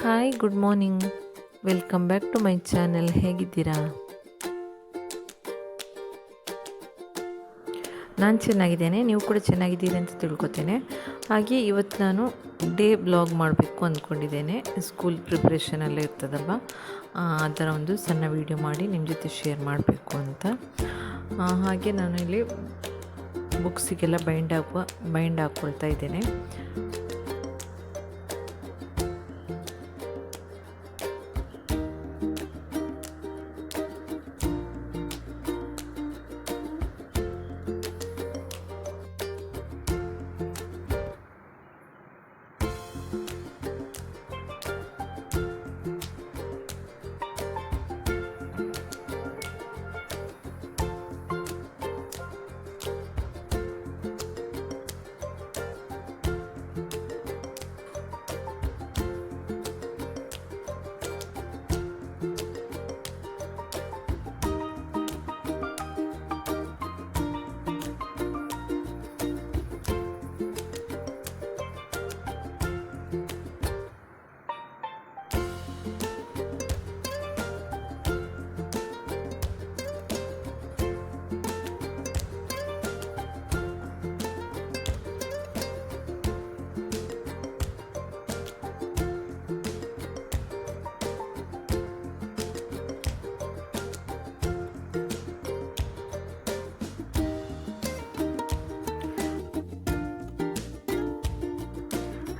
Hi, good morning. Welcome back to my channel. ಹೇಗಿದ್ದೀರಾ? ನಾನು ಚೆನ್ನಾಗಿದ್ದೇನೆ, ನೀವು ಕೂಡ ಚೆನ್ನಾಗಿದ್ದೀರಿ ಅಂತ ತಿಳ್ಕೊತೇನೆ. ಹಾಗೆ ಇವತ್ತು ನಾನು ಡೇ ಬ್ಲಾಗ್ ಮಾಡಬೇಕು ಅಂದ್ಕೊಂಡಿದ್ದೇನೆ. ಸ್ಕೂಲ್ ಪ್ರಿಪ್ರೇಷನಲ್ಲೇ ಇರ್ತದಲ್ವ, ಅದರ ಒಂದು ಸಣ್ಣ ವಿಡಿಯೋ ಮಾಡಿ ನಿಮ್ಮ ಜೊತೆ ಶೇರ್ ಮಾಡಬೇಕು ಅಂತ. ಹಾಗೆ ನಾನು ಇಲ್ಲಿ ಬುಕ್ಸಿಗೆಲ್ಲ ಬೈಂಡ್ ಹಾಕ್ಕೊಳ್ತಾ ಇದ್ದೇನೆ.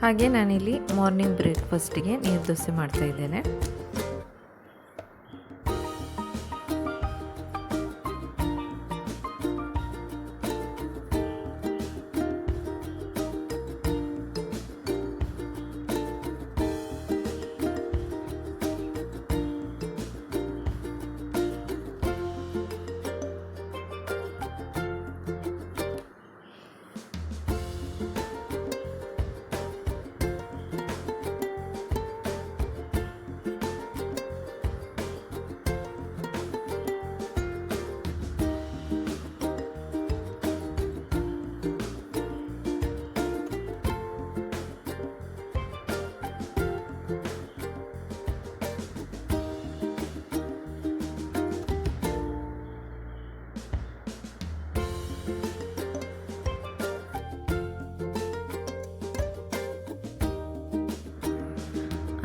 ಹಾಗೆ ನಾನಿಲ್ಲಿ ಮಾರ್ನಿಂಗ್ ಬ್ರೇಕ್ಫಾಸ್ಟಿಗೆ ನೀರು ದೋಸೆ ಮಾಡ್ತಾಯಿದ್ದೇನೆ.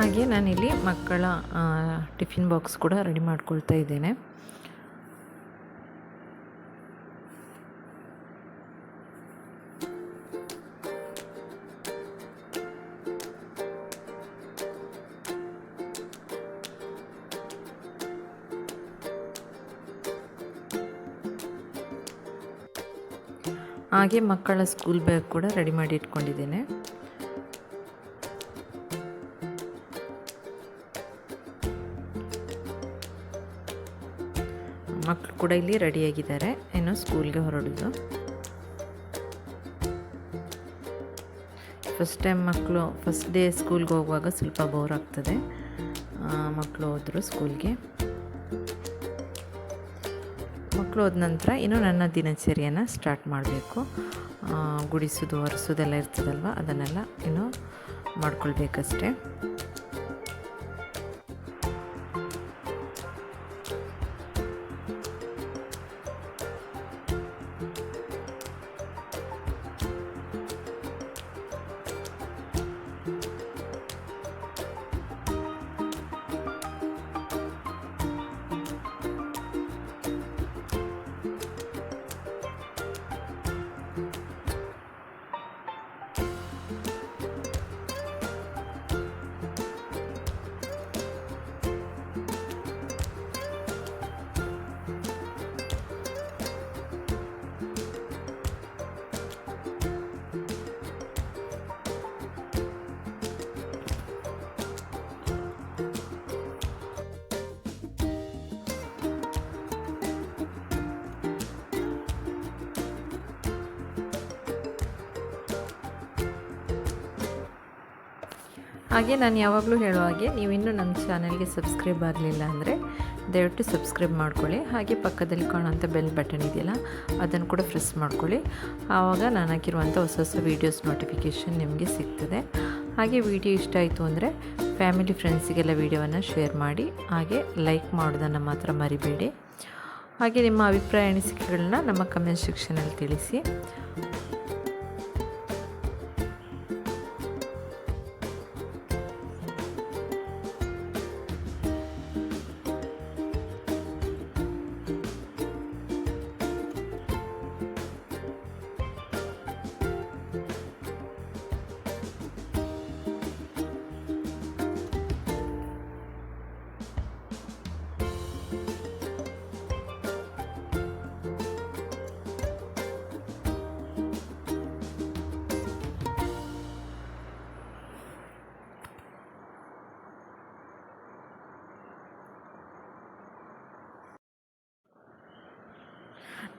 ಹಾಗೆ ನಾನಿಲ್ಲಿ ಮಕ್ಕಳ ಟಿಫಿನ್ ಬಾಕ್ಸ್ ಕೂಡ ರೆಡಿ ಮಾಡ್ಕೊಳ್ತಾ ಇದ್ದೇನೆ. ಹಾಗೆ ಮಕ್ಕಳ ಸ್ಕೂಲ್ ಬ್ಯಾಗ್ ಕೂಡ ರೆಡಿ ಮಾಡಿ ಇಟ್ಕೊಂಡಿದ್ದೇನೆ. ಮಕ್ಕಳು ಕೂಡ ಇಲ್ಲಿ ರೆಡಿಯಾಗಿದ್ದಾರೆ, ಇನ್ನು ಸ್ಕೂಲ್ಗೆ ಹೊರಡೋದು. ಫಸ್ಟ್ ಡೇ ಸ್ಕೂಲ್ಗೆ ಹೋಗುವಾಗ ಸ್ವಲ್ಪ ಬೋರ್ ಆಗ್ತದೆ. ಮಕ್ಕಳು ಹೋದರು ಸ್ಕೂಲ್ಗೆ. ಮಕ್ಕಳು ಹೋದ ನಂತರ ಇನ್ನು ನನ್ನ ದಿನಚರಿಯನ್ನು ಸ್ಟಾರ್ಟ್ ಮಾಡಬೇಕು. ಗುಡಿಸೋದು ಒರೆಸೋದೆಲ್ಲ ಇರ್ತದಲ್ವ, ಅದನ್ನೆಲ್ಲ ಇನ್ನು ಮಾಡ್ಕೊಳ್ಬೇಕಷ್ಟೆ. ಹಾಗೆ ನಾನು ಯಾವಾಗಲೂ ಹೇಳೋ ಹಾಗೆ, ನೀವಿನ್ನೂ ನಮ್ಮ ಚಾನಲ್ಗೆ ಸಬ್ಸ್ಕ್ರೈಬ್ ಆಗಲಿಲ್ಲ ಅಂದರೆ ದಯವಿಟ್ಟು ಸಬ್ಸ್ಕ್ರೈಬ್ ಮಾಡ್ಕೊಳ್ಳಿ. ಹಾಗೆ ಪಕ್ಕದಲ್ಲಿ ಕಾಣುವಂಥ ಬೆಲ್ ಬಟನ್ ಇದೆಯಲ್ಲ, ಅದನ್ನು ಕೂಡ ಪ್ರೆಸ್ ಮಾಡ್ಕೊಳ್ಳಿ. ಆವಾಗ ನಾನು ಹಾಕಿರುವಂಥ ಹೊಸ ಹೊಸ ವೀಡಿಯೋಸ್ ನೋಟಿಫಿಕೇಷನ್ ನಿಮಗೆ ಸಿಗ್ತದೆ. ಹಾಗೆ ವಿಡಿಯೋ ಇಷ್ಟ ಆಯಿತು ಅಂದರೆ ಫ್ಯಾಮಿಲಿ ಫ್ರೆಂಡ್ಸಿಗೆಲ್ಲ ವಿಡಿಯೋವನ್ನು ಶೇರ್ ಮಾಡಿ, ಹಾಗೆ ಲೈಕ್ ಮಾಡೋದನ್ನು ಮಾತ್ರ ಮರಿಬೇಡಿ. ಹಾಗೆ ನಿಮ್ಮ ಅಭಿಪ್ರಾಯ ಅನಿಸಿಕೆಗಳನ್ನ ನಮ್ಮ ಕಮೆಂಟ್ ಸೆಕ್ಷನಲ್ಲಿ ತಿಳಿಸಿ.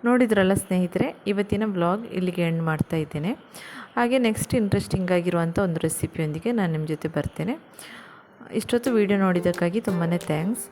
ನೋಡಿದ್ರಲ್ಲ ಸ್ನೇಹಿತರೆ, ಇವತ್ತಿನ ವ್ಲಾಗ್ ಇಲ್ಲಿಗೆ ಎಂಡ್ ಮಾಡ್ತಾ ಇದ್ದೇನೆ. ಹಾಗೆ ನೆಕ್ಸ್ಟ್ ಇಂಟ್ರೆಸ್ಟಿಂಗ್ ಆಗಿರುವಂಥ ಒಂದು ರೆಸಿಪಿಯೊಂದಿಗೆ ನಾನು ನಿಮ್ಮ ಜೊತೆ ಬರ್ತೇನೆ. ಇಷ್ಟೊತ್ತು ವಿಡಿಯೋ ನೋಡಿದ್ದಕ್ಕಾಗಿ ತುಂಬಾ ಥ್ಯಾಂಕ್ಸ್.